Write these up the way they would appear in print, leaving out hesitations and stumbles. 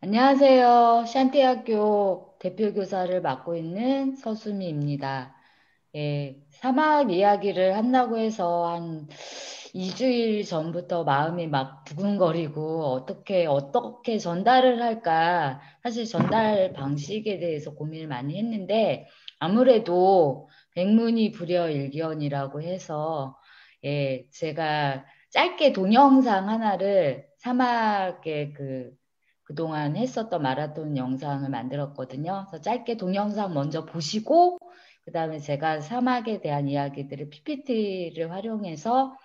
안녕하세요. 샨티학교 대표교사를 맡고 있는 서수미입니다. 예, 사막 이야기를 한다고 해서 한 2주일 전부터 마음이 막 두근거리고 어떻게 전달을 할까. 사실 전달 방식에 대해서 고민을 많이 했는데 아무래도 백문이 불여일견이라고 해서 제가 짧게 동영상 하나를 사막의 그동안 했었던 마라톤 영상을 만들었거든요. 그래서 짧게 동영상 먼저 보시고 그 다음에 제가 사막에 대한 이야기들을 PPT를 활용해서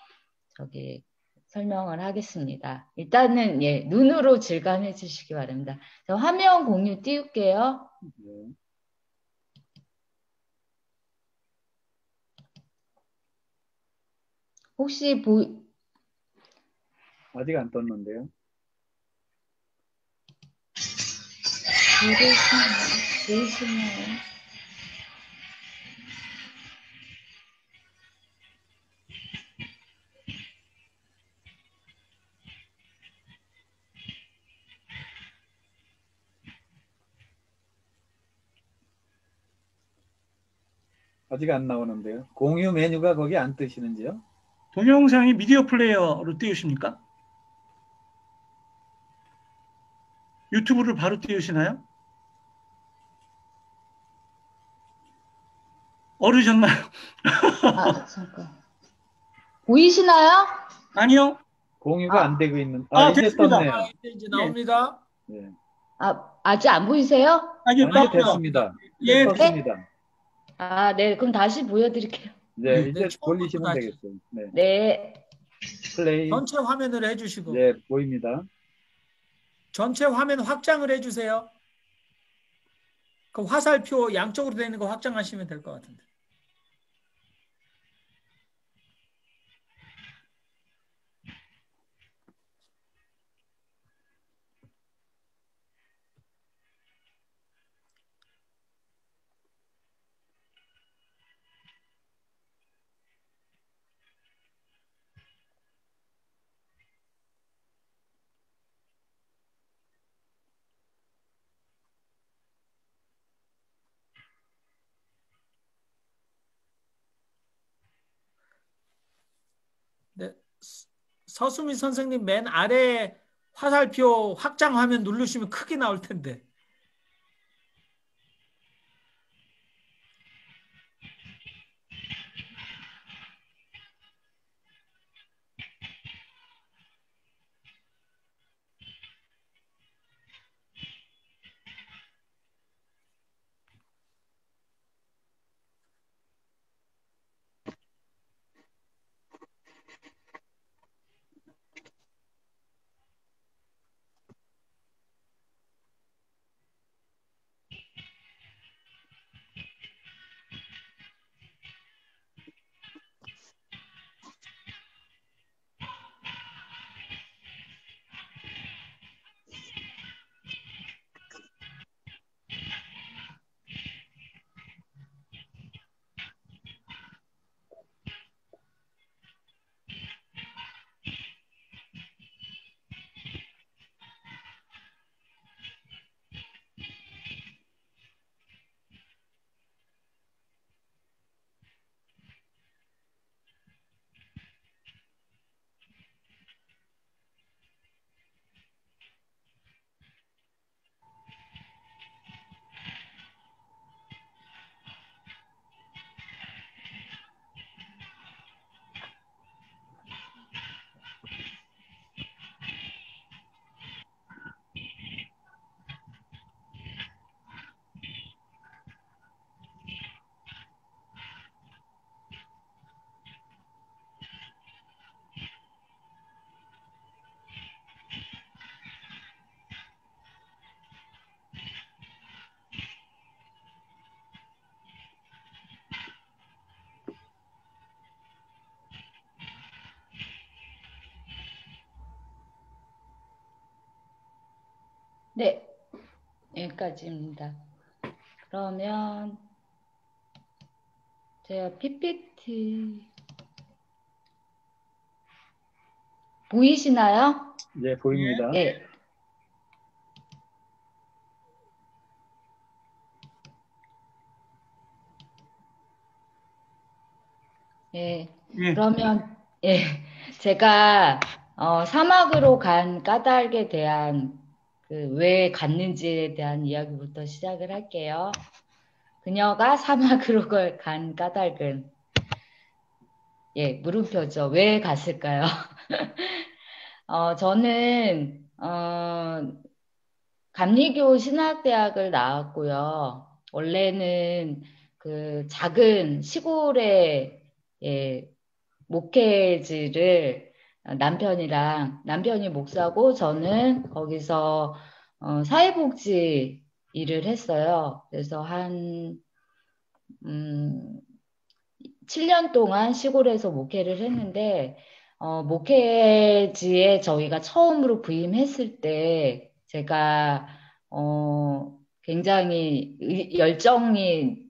저기 설명을 하겠습니다. 일단은 눈으로 질감해 주시기 바랍니다. 저 화면 공유 띄울게요. 네. 혹시 아직 안 떴는데요. 보이시나요? 아직 안 나오는데요. 공유 메뉴가 거기 안 뜨시는지요? 동영상이 미디어 플레이어로 띄우십니까? 유튜브를 바로 띄우시나요? 어르셨나요? 아, 잠깐. 보이시나요? 아니요. 공유가 안 아, 되고 이제 됐습니다. 떴네요. 이제 예. 나옵니다. 네. 아직 안 보이세요? 아니요, 이제 떴어요. 됐습니다. 네, 예, 네? 떴습니다. 네. 그럼 다시 보여드릴게요. 네, 네, 이제 처음부터 돌리시면 다시. 되겠어요. 네, 네. 플레이. 전체 화면을 해주시고, 네, 보입니다. 전체 화면 확장을 해주세요. 그 화살표 양쪽으로 되는 거 확장하시면 될 것 같은데. 네, 서수미 선생님 맨 아래 화살표 확장 화면 누르시면 크게 나올 텐데. 네. 여기까지입니다. 그러면 제가 PPT 보이시나요? 네, 예. 보입니다. 예. 예. 예. 그러면, 예. 제가, 사막으로 간 까닭에 대한, 왜 갔는지에 대한 이야기부터 시작을 할게요. 그녀가 사막으로 간 까닭은, 예, 물음표죠. 왜 갔을까요? 저는, 감리교 신학대학을 나왔고요. 원래는 그 작은 시골의 예, 목회지를 남편이 목사고 저는 거기서 사회복지 일을 했어요. 그래서 한 음, 7년 동안 시골에서 목회를 했는데 목회지에 저희가 처음으로 부임했을 때 제가 굉장히 열정이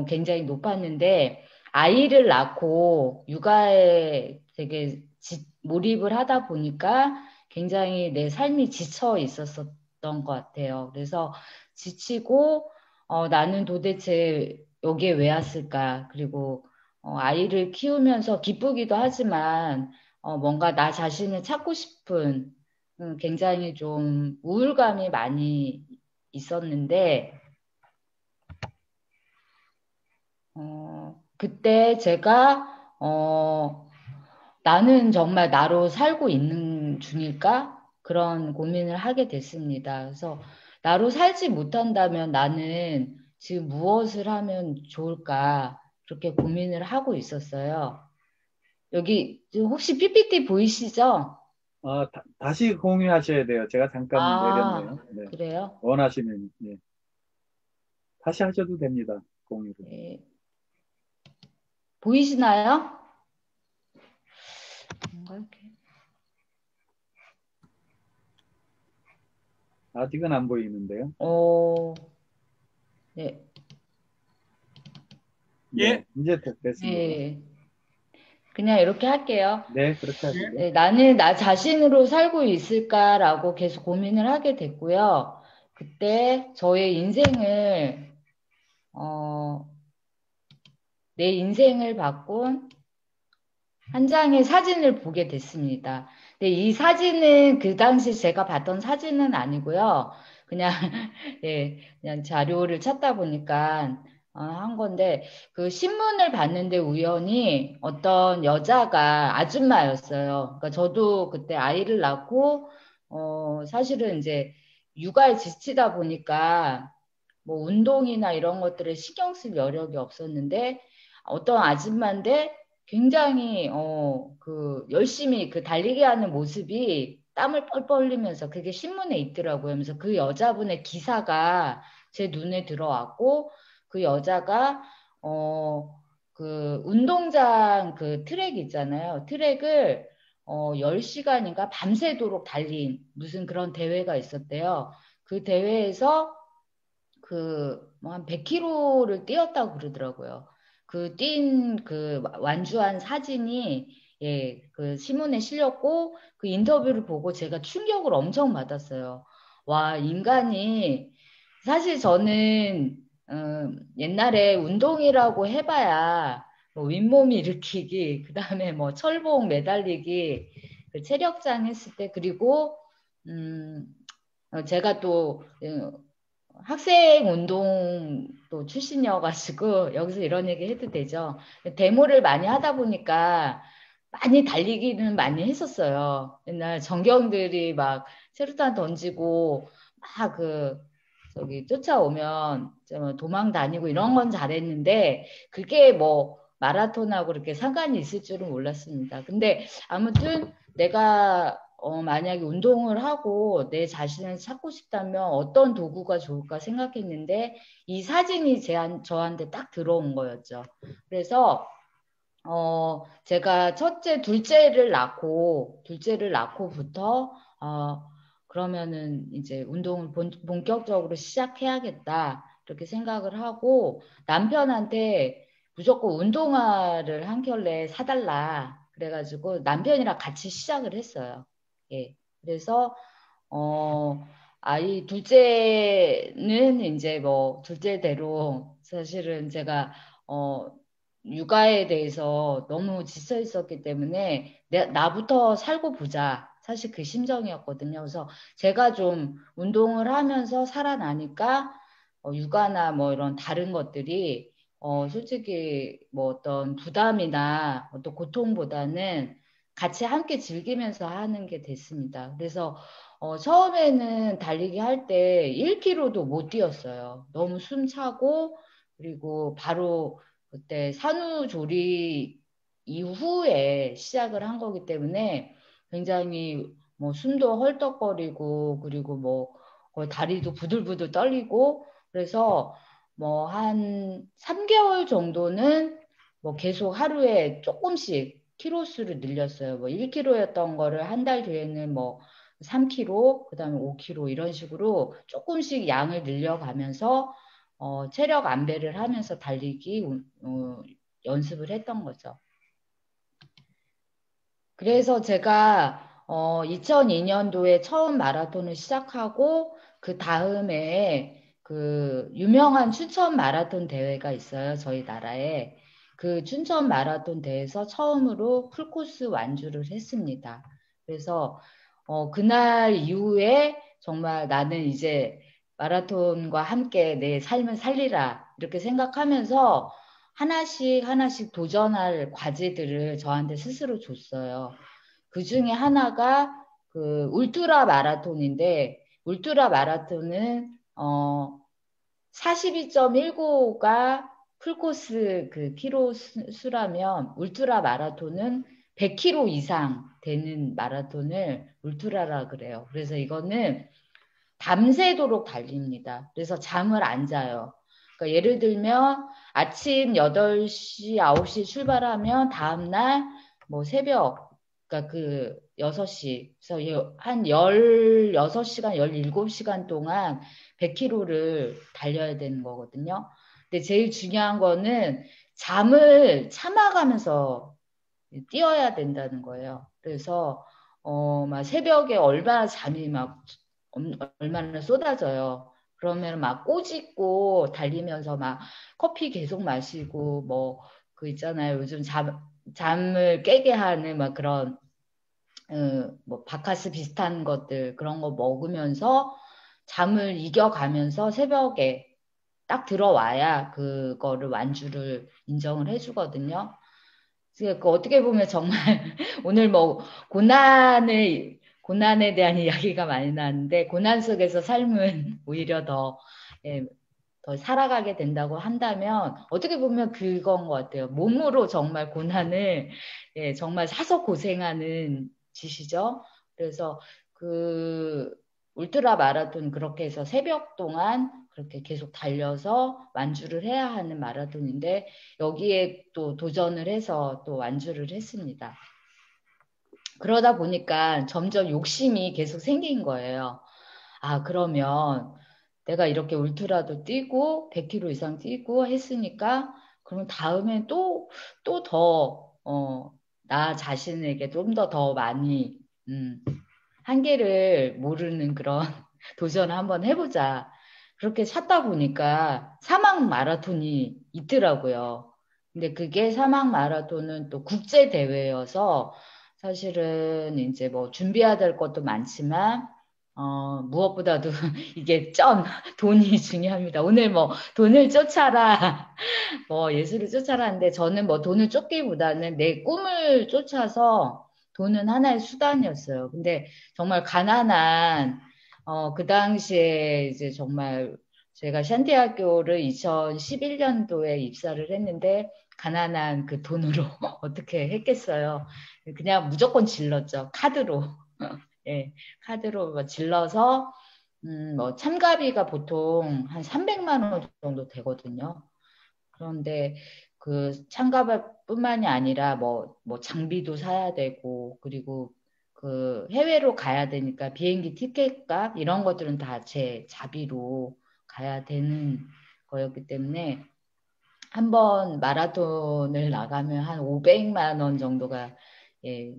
굉장히 높았는데 아이를 낳고 육아에 되게 몰입을 하다 보니까 굉장히 내 삶이 지쳐 있었던 것 같아요. 그래서 지치고 나는 도대체 여기에 왜 왔을까? 그리고 아이를 키우면서 기쁘기도 하지만 뭔가 나 자신을 찾고 싶은 굉장히 좀 우울감이 많이 있었는데 그때 제가 나는 정말 나로 살고 있는 중일까? 그런 고민을 하게 됐습니다. 그래서 나로 살지 못한다면 나는 지금 무엇을 하면 좋을까? 그렇게 고민을 하고 있었어요. 여기 혹시 PPT 보이시죠? 다시 공유하셔야 돼요. 제가 잠깐 아, 내렸네요. 네. 그래요? 원하시면, 네. 다시 하셔도 됩니다. 공유를. 네. 보이시나요? 뭔가 이렇게. 아직은 안 보이는데요. 네. 예. 네, 이제 됐습니다. 네. 그냥 이렇게 할게요. 네, 그렇게 하시죠. 네, 나는 나 자신으로 살고 있을까라고 계속 고민을 하게 됐고요. 그때 저의 인생을, 내 인생을 바꾼 한 장의 사진을 보게 됐습니다. 근데 이 사진은 그 당시 제가 봤던 사진은 아니고요. 그냥, 예, 그냥 자료를 찾다 보니까 한 건데, 그 신문을 봤는데 우연히 어떤 여자가 아줌마였어요. 그러니까 저도 그때 아이를 낳고, 사실은 이제 육아에 지치다 보니까 뭐 운동이나 이런 것들을 신경 쓸 여력이 없었는데, 어떤 아줌마인데 굉장히 열심히 그 달리기 하는 모습이 땀을 뻘뻘 흘리면서 그게 신문에 있더라고요. 그래서 그 여자분의 기사가 제 눈에 들어왔고 그 여자가 그 운동장 그 트랙 있잖아요. 트랙을 10시간인가 밤새도록 달린 무슨 그런 대회가 있었대요. 그 대회에서 뭐 한 100km를 뛰었다고 그러더라고요. 그 완주한 사진이, 예, 그 신문에 실렸고, 그 인터뷰를 보고 제가 충격을 엄청 받았어요. 와, 인간이, 사실 저는, 옛날에 운동이라고 해봐야, 뭐 윗몸 일으키기, 그 다음에 뭐 철봉 매달리기, 그 체력장 했을 때, 그리고, 음, 제가 또, 학생 운동도 출신이어가지고 여기서 이런 얘기 해도 되죠. 데모를 많이 하다 보니까 많이 달리기는 많이 했었어요. 옛날 전경들이 막 체류탄 던지고 막 저기 쫓아오면 도망 다니고 이런 건 잘했는데 그게 뭐 마라톤하고 그렇게 상관이 있을 줄은 몰랐습니다. 근데 아무튼 내가 만약에 운동을 하고 내 자신을 찾고 싶다면 어떤 도구가 좋을까 생각했는데 이 사진이 저한테 딱 들어온 거였죠. 그래서 제가 둘째를 낳고부터 그러면은 이제 운동을 본격적으로 시작해야겠다 이렇게 생각을 하고 남편한테 무조건 운동화를 한 켤레 사달라 그래가지고 남편이랑 같이 시작을 했어요. 예. 그래서 아이 둘째는 이제 뭐 둘째대로 사실은 제가 육아에 대해서 너무 지쳐 있었기 때문에 나부터 살고 보자. 사실 그 심정이었거든요. 그래서 제가 좀 운동을 하면서 살아나니까 육아나 뭐 이런 다른 것들이 솔직히 뭐 어떤 부담이나 어떤 고통보다는 같이 함께 즐기면서 하는 게 됐습니다. 그래서 처음에는 달리기 할 때 1km도 못 뛰었어요. 너무 숨차고 그리고 바로 그때 산후조리 이후에 시작을 한 거기 때문에 굉장히 뭐 숨도 헐떡거리고 그리고 뭐 거의 다리도 부들부들 떨리고 그래서 뭐 한 3개월 정도는 뭐 계속 하루에 조금씩 키로수를 늘렸어요. 뭐 1kg였던 거를 한 달 뒤에는 뭐 3kg, 그다음에 5kg 이런 식으로 조금씩 양을 늘려가면서 체력 안배를 하면서 달리기 연습을 했던 거죠. 그래서 제가 2002년도에 처음 마라톤을 시작하고 그 다음에 그 유명한 춘천 마라톤 대회가 있어요. 저희 나라에. 그 춘천 마라톤 대회에서 처음으로 풀코스 완주를 했습니다. 그래서 그날 이후에 정말 나는 이제 마라톤과 함께 내 삶을 살리라 이렇게 생각하면서 하나씩 하나씩 도전할 과제들을 저한테 스스로 줬어요. 그 중에 하나가 그 울트라 마라톤인데 울트라 마라톤은 42.19가 풀코스 그 키로 수라면 울트라 마라톤은 100km 이상 되는 마라톤을 울트라라 그래요. 그래서 이거는 밤새도록 달립니다. 그래서 잠을 안 자요. 그러니까 예를 들면 아침 8시, 9시 출발하면 다음날 뭐 새벽, 그러니까 그 6시, 그래서 한 16시간, 17시간 동안 100km를 달려야 되는 거거든요. 근데 제일 중요한 거는 잠을 참아가면서 뛰어야 된다는 거예요. 그래서 막 새벽에 얼마나 잠이 막 얼마나 쏟아져요. 그러면 막 꼬집고 달리면서 막 커피 계속 마시고 뭐 그 있잖아요. 요즘 잠을 깨게 하는 막 그런 뭐 바카스 비슷한 것들 그런 거 먹으면서 잠을 이겨가면서 새벽에 딱 들어와야 그거를 완주를 인정을 해주거든요. 그러니까 어떻게 보면 정말 오늘 뭐 고난에 대한 이야기가 많이 나왔는데 고난 속에서 삶은 오히려 더, 예, 더 살아가게 된다고 한다면 어떻게 보면 그건 것 같아요. 몸으로 정말 고난을 정말 사서 고생하는 짓이죠. 그래서 그 울트라 마라톤 그렇게 해서 새벽 동안 그렇게 계속 달려서 완주를 해야 하는 마라톤인데 여기에 또 도전을 해서 또 완주를 했습니다. 그러다 보니까 점점 욕심이 계속 생긴 거예요. 아, 그러면 내가 이렇게 울트라도 뛰고 100km 이상 뛰고 했으니까 그러면 다음엔 또 더, 나 자신에게 좀 더 많이, 한계를 모르는 그런 도전을 한번 해보자. 그렇게 찾다 보니까 사막 마라톤이 있더라고요. 근데 그게 사막 마라톤은 또 국제 대회여서 사실은 이제 뭐 준비해야 될 것도 많지만 무엇보다도 이게 돈이 중요합니다. 오늘 뭐 돈을 쫓아라, 뭐 예술을 쫓아라는데 저는 뭐 돈을 쫓기보다는 내 꿈을 쫓아서 돈은 하나의 수단이었어요. 근데 정말 가난한, 그 당시에 이제 정말 제가 샨티학교를 2011년도에 입사를 했는데 가난한 그 돈으로 어떻게 했겠어요. 그냥 무조건 질렀죠. 카드로. 예, 카드로 뭐 질러서 뭐 참가비가 보통 한 300만 원 정도 되거든요. 그런데 그 참가비뿐만이 아니라 뭐 장비도 사야 되고 그리고 그 해외로 가야 되니까 비행기 티켓값 이런 것들은 다 제 자비로 가야 되는 거였기 때문에 한번 마라톤을 나가면 한 500만 원 정도가 예,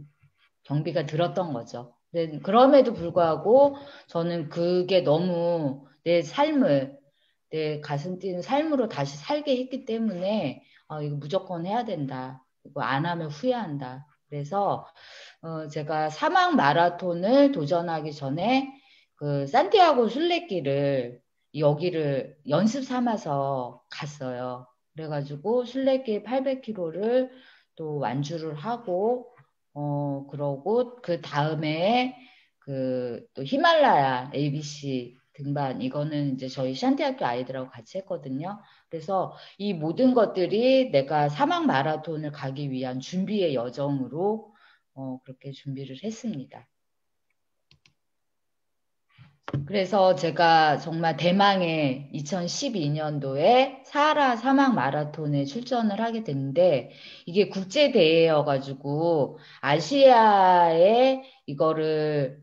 경비가 들었던 거죠. 근데 그럼에도 불구하고 저는 그게 너무 내 가슴 뛰는 삶으로 다시 살게 했기 때문에 이거 무조건 해야 된다. 이거 안 하면 후회한다. 그래서 제가 사막 마라톤을 도전하기 전에 그 산티아고 순례길을 여기를 연습 삼아서 갔어요. 그래가지고 순례길 800km를 또 완주를 하고 그러고 그 다음에 그 또 히말라야 ABC 등반 이거는 이제 저희 샨티학교 아이들하고 같이 했거든요. 그래서 이 모든 것들이 내가 사막 마라톤을 가기 위한 준비의 여정으로 그렇게 준비를 했습니다. 그래서 제가 정말 대망의 2012년도에 사하라 사막 마라톤에 출전을 하게 됐는데 이게 국제대회여가지고 아시아에 이거를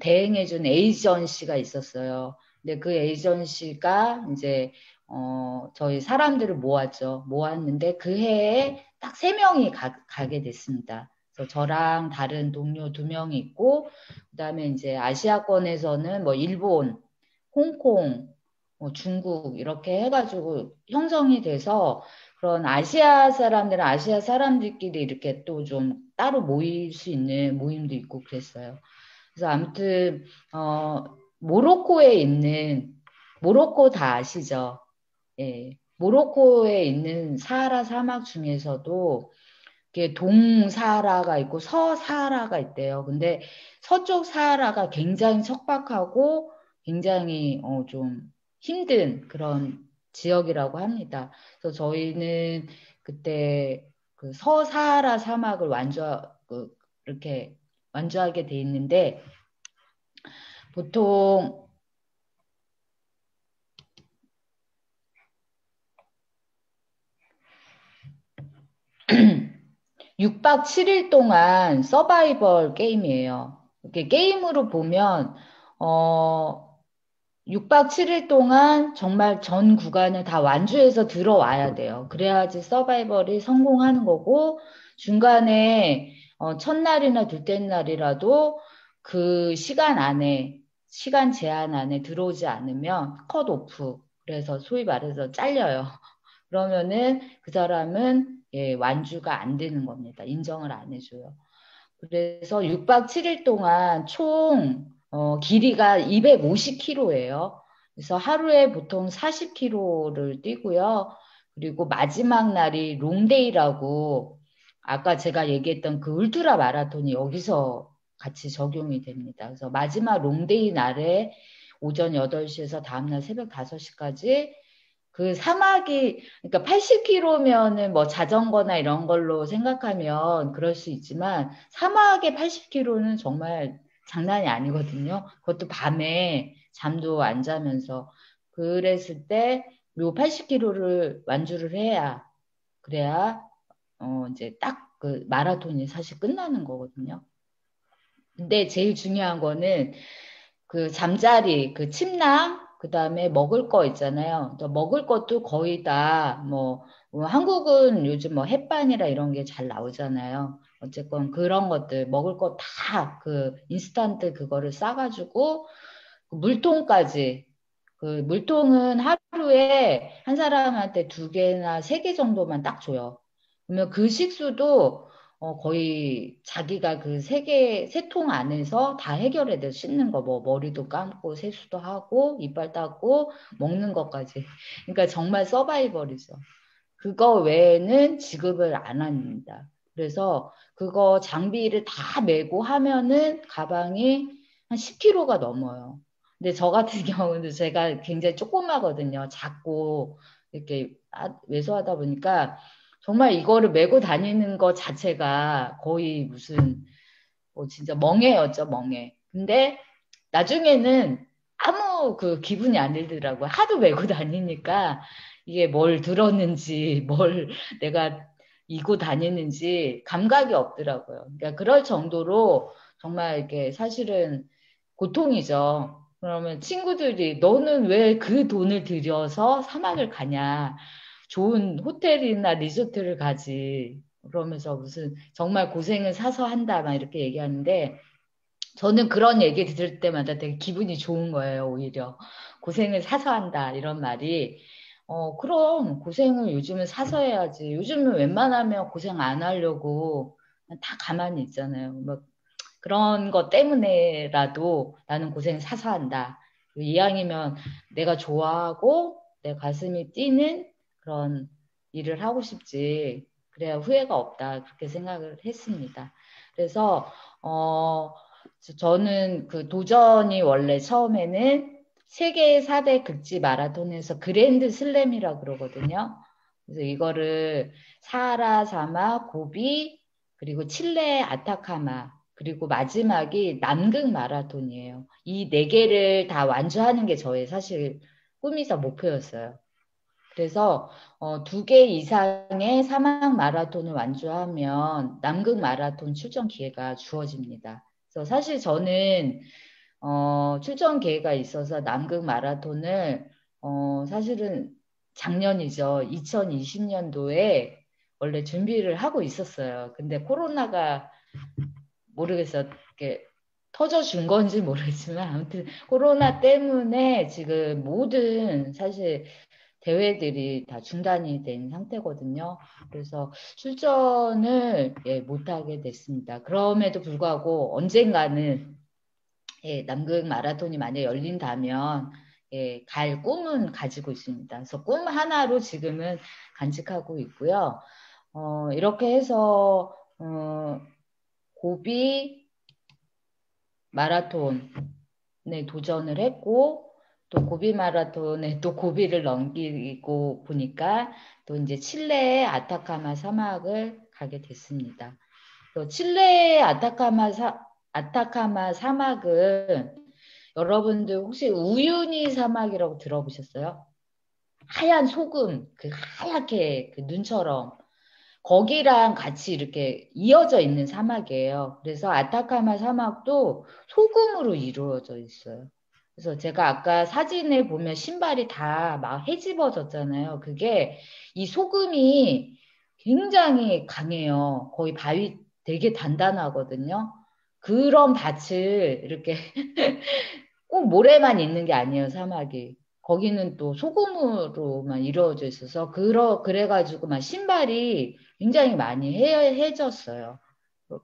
대행해준 에이전시가 있었어요. 근데 그 에이전시가 이제 저희 사람들을 모았죠. 모았는데 그 해에 딱 3명이 가게 됐습니다. 그래서 저랑 다른 동료 2명이 있고 그다음에 이제 아시아권에서는 뭐 일본, 홍콩, 중국 이렇게 해가지고 형성이 돼서 그런 아시아 사람들은 아시아 사람들끼리 이렇게 또 좀 따로 모일 수 있는 모임도 있고 그랬어요. 그래서 아무튼 모로코에 있는 모로코 다 아시죠? 예, 모로코에 있는 사하라 사막 중에서도 동사하라가 있고 서사하라가 있대요. 근데 서쪽 사하라가 굉장히 척박하고 굉장히 좀 힘든 그런 지역이라고 합니다. 그래서 저희는 그때 그 서사하라 사막을 이렇게 완주하게 돼 있는데 보통 6박 7일 동안 서바이벌 게임이에요. 이렇게 게임으로 보면 6박 7일 동안 정말 전 구간을 다 완주해서 들어와야 돼요. 그래야지 서바이벌이 성공하는 거고 중간에 첫날이나 둘째 날이라도 그 시간 제한 안에 들어오지 않으면 컷오프. 그래서 소위 말해서 잘려요. 그러면은 그 사람은 완주가 안 되는 겁니다. 인정을 안 해줘요. 그래서 6박 7일 동안 총 길이가 250km예요. 그래서 하루에 보통 40km를 뛰고요. 그리고 마지막 날이 롱데이라고 아까 제가 얘기했던 그 울트라 마라톤이 여기서 같이 적용이 됩니다. 그래서 마지막 롱데이 날에 오전 8시에서 다음날 새벽 5시까지 그 사막이, 그러니까 80km면은 뭐 자전거나 이런 걸로 생각하면 그럴 수 있지만 사막의 80km는 정말 장난이 아니거든요. 그것도 밤에 잠도 안 자면서. 그랬을 때 요 80km를 완주를 그래야, 이제 딱 그 마라톤이 사실 끝나는 거거든요. 근데 제일 중요한 거는 그 잠자리, 그 침낭, 그 다음에 먹을 거 있잖아요. 또 먹을 것도 거의 다 한국은 요즘 뭐 햇반이라 이런 게 잘 나오잖아요. 어쨌건 그런 것들, 먹을 거 다 그 인스턴트 그거를 싸가지고 그 물통까지 그 물통은 하루에 한 사람한테 2개나 3개 정도만 딱 줘요. 그러면 그 식수도 거의 자기가 그 3통 안에서 다 해결해 돼. 씻는 거, 뭐, 머리도 감고, 세수도 하고, 이빨 닦고, 먹는 것까지. 그러니까 정말 서바이벌이죠. 그거 외에는 지급을 안 합니다. 그래서 그거 장비를 다 메고 하면은 가방이 한 10kg가 넘어요. 근데 저 같은 경우는 제가 굉장히 조그마거든요. 작고 이렇게 왜소하다 보니까 정말 이거를 메고 다니는 것 자체가 거의 무슨 진짜 멍해였죠, 멍해. 근데 나중에는 아무 그 기분이 안 들더라고요. 하도 메고 다니니까 이게 뭘 들었는지 뭘 내가 이고 다니는지 감각이 없더라고요. 그러니까 그럴 정도로 정말 이렇게 사실은 고통이죠. 그러면 친구들이 너는 왜 그 돈을 들여서 사막을 가냐? 좋은 호텔이나 리조트를 가지. 그러면서 무슨 정말 고생을 사서 한다 막 이렇게 얘기하는데 저는 그런 얘기 들을 때마다 되게 기분이 좋은 거예요. 오히려 고생을 사서 한다 이런 말이 그럼 고생을 요즘은 사서 해야지. 요즘은 웬만하면 고생 안 하려고 그냥 다 가만히 있잖아요. 뭐 그런 것 때문에라도 나는 고생 사서 한다. 이왕이면 내가 좋아하고 내 가슴이 뛰는 그런 일을 하고 싶지. 그래야 후회가 없다. 그렇게 생각을 했습니다. 그래서 저는 그 도전이 원래 처음에는 세계 4대 극지 마라톤에서 그랜드 슬램이라 그러거든요. 그래서 이거를 사하라 사막, 고비, 그리고 칠레 아타카마, 그리고 마지막이 남극 마라톤이에요. 이 네 개를 다 완주하는 게 저의 사실 꿈이자 목표였어요. 그래서 두 개 이상의 사막 마라톤을 완주하면 남극 마라톤 출전 기회가 주어집니다. 그래서 사실 저는 출전 기회가 있어서 남극 마라톤을 사실은 작년이죠. 2020년도에 원래 준비를 하고 있었어요. 근데 코로나가 모르겠어요. 이렇게 터져준 건지 모르겠지만 아무튼 코로나 때문에 지금 모든 사실 대회들이 다 중단이 된 상태거든요. 그래서 출전을 못하게 됐습니다. 그럼에도 불구하고 언젠가는 남극 마라톤이 만약 열린다면 갈 꿈은 가지고 있습니다. 그래서 꿈 하나로 지금은 간직하고 있고요. 이렇게 해서 고비 마라톤에 도전을 했고 또 고비 마라톤에 또 고비를 넘기고 보니까 또 이제 칠레의 아타카마 사막을 가게 됐습니다. 또 칠레의 아타카마 사막은 여러분들 혹시 우유니 사막이라고 들어보셨어요? 하얀 소금, 그 하얗게 그 눈처럼 거기랑 같이 이렇게 이어져 있는 사막이에요. 그래서 아타카마 사막도 소금으로 이루어져 있어요. 그래서 제가 아까 사진을 보면 신발이 다 막 헤집어졌잖아요. 그게 이 소금이 굉장히 강해요. 거의 바위 되게 단단하거든요. 그런 밭을 이렇게 꼭 모래만 있는 게 아니에요, 사막이. 거기는 또 소금으로만 이루어져 있어서, 그래가지고 막 신발이 굉장히 많이 해졌어요.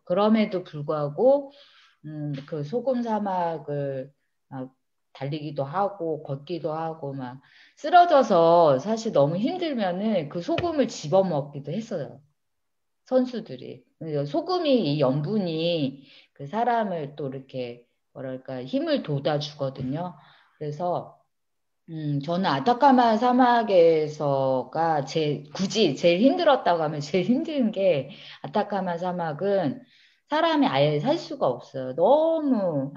그럼에도 불구하고, 그 소금 사막을 막 달리기도 하고, 걷기도 하고, 막 쓰러져서 사실 너무 힘들면은 그 소금을 집어먹기도 했어요. 선수들이. 소금이 이 염분이 그 사람을 또 이렇게 뭐랄까 힘을 돋아주거든요. 그래서 저는 아타카마 사막에서가 굳이 제일 힘들었다고 하면 제일 힘든 게 아타카마 사막은 사람이 아예 살 수가 없어요. 너무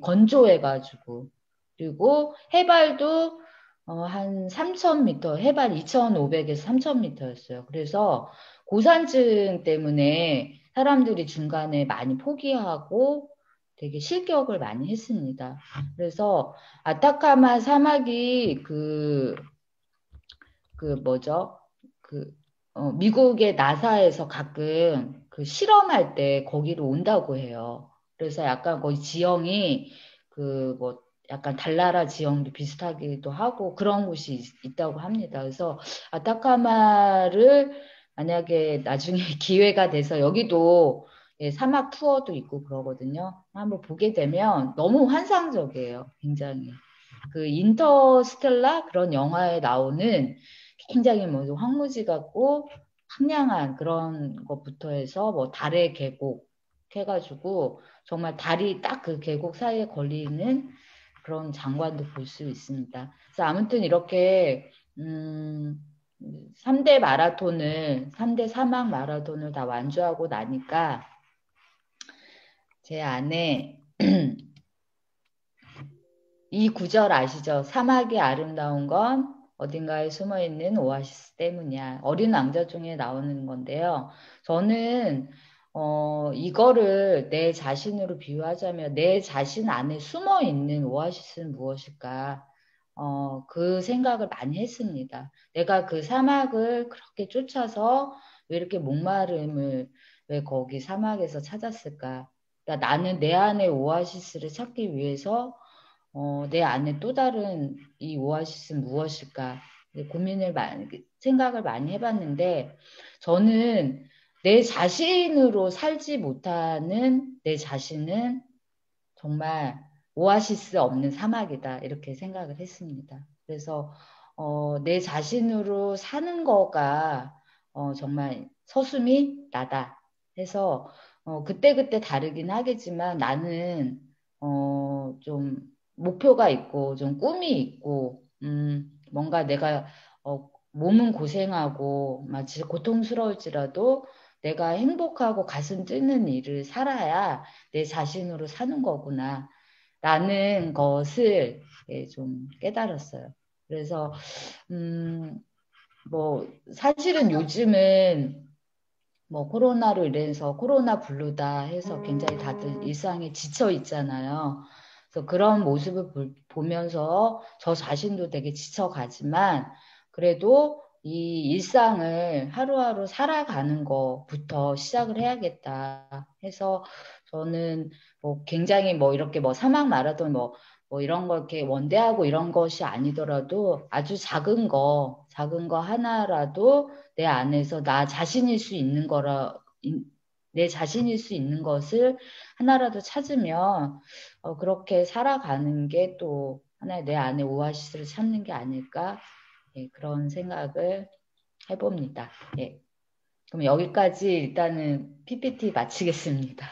건조해가지고. 그리고 해발도 한 3,000m, 해발 2,500에서 3,000m였어요. 그래서 고산증 때문에 사람들이 중간에 많이 포기하고 되게 실격을 많이 했습니다. 그래서 아타카마 사막이 뭐죠? 미국의 나사에서 가끔 그 실험할 때 거기로 온다고 해요. 그래서 약간 거기 지형이 뭐 약간 달나라 지형도 비슷하기도 하고 그런 곳이 있다고 합니다. 그래서 아타카마를 만약에 나중에 기회가 돼서 여기도 사막 투어도 있고 그러거든요. 한번 보게 되면 너무 환상적이에요. 굉장히. 그 인터스텔라 그런 영화에 나오는 굉장히 뭐 황무지 같고 황량한 그런 것부터 해서 뭐 달의 계곡 해가지고 정말 달이 딱 그 계곡 사이에 걸리는 그런 장관도 볼 수 있습니다. 그래서 아무튼 이렇게 3대 사막 마라톤을 다 완주하고 나니까 제 안에 이 구절 아시죠? 사막이 아름다운 건 어딘가에 숨어 있는 오아시스 때문이야. 어린 왕자 중에 나오는 건데요. 저는 이거를 내 자신으로 비유하자면 내 자신 안에 숨어 있는 오아시스는 무엇일까? 그 생각을 많이 했습니다. 내가 그 사막을 그렇게 쫓아서 왜 이렇게 목마름을 왜 거기 사막에서 찾았을까? 그러니까 나는 내 안에 오아시스를 찾기 위해서 내 안에 또 다른 이 오아시스는 무엇일까? 생각을 많이 해봤는데, 저는 내 자신으로 살지 못하는 내 자신은 정말 오아시스 없는 사막이다. 이렇게 생각을 했습니다. 그래서, 내 자신으로 사는 거가, 정말 서슴이 나다. 해서, 그때그때 다르긴 하겠지만 나는, 좀 목표가 있고, 좀 꿈이 있고, 뭔가 내가, 몸은 고생하고, 마치 고통스러울지라도 내가 행복하고 가슴 뛰는 일을 살아야 내 자신으로 사는 거구나. 라는 것을 좀 깨달았어요. 그래서, 뭐, 사실은 요즘은 뭐 코로나로 인해서 코로나 블루다 해서 굉장히 다들 일상에 지쳐 있잖아요. 그래서 그런 모습을 보면서 저 자신도 되게 지쳐가지만 그래도 이 일상을 하루하루 살아가는 것부터 시작을 해야겠다 해서 저는 뭐 굉장히 뭐 이렇게 뭐 사막 마라톤 뭐 이런 거 이렇게 원대하고 이런 것이 아니더라도 아주 작은 거 하나라도 내 안에서 내 자신일 수 있는 것을 하나라도 찾으면, 그렇게 살아가는 게 또 하나의 내 안에 오아시스를 찾는 게 아닐까, 예, 그런 생각을 해봅니다. 예. 그럼 여기까지 일단은 PPT 마치겠습니다.